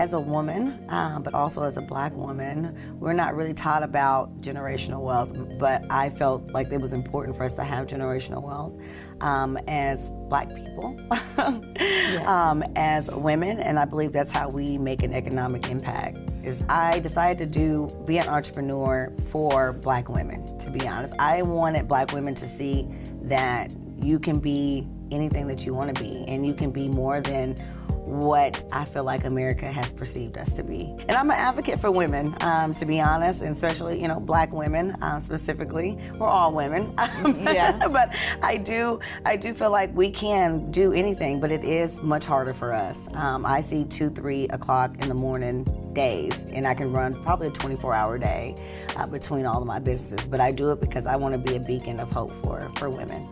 as a woman, but also as a Black woman, we're not really taught about generational wealth, but I felt like it was important for us to have generational wealth as Black people, Yes. as women, and I believe that's how we make an economic impact. I decided to be an entrepreneur for Black women, to be honest. I wanted Black women to see that you can be anything that you want to be, and you can be more than what I feel like America has perceived us to be. And I'm an advocate for women, to be honest, and especially, Black women specifically. We're all women. Yeah. But I do feel like we can do anything, but it is much harder for us. I see 2, 3 o'clock in the morning days, and I can run probably a 24-hour day between all of my businesses. But I do it because I want to be a beacon of hope for women.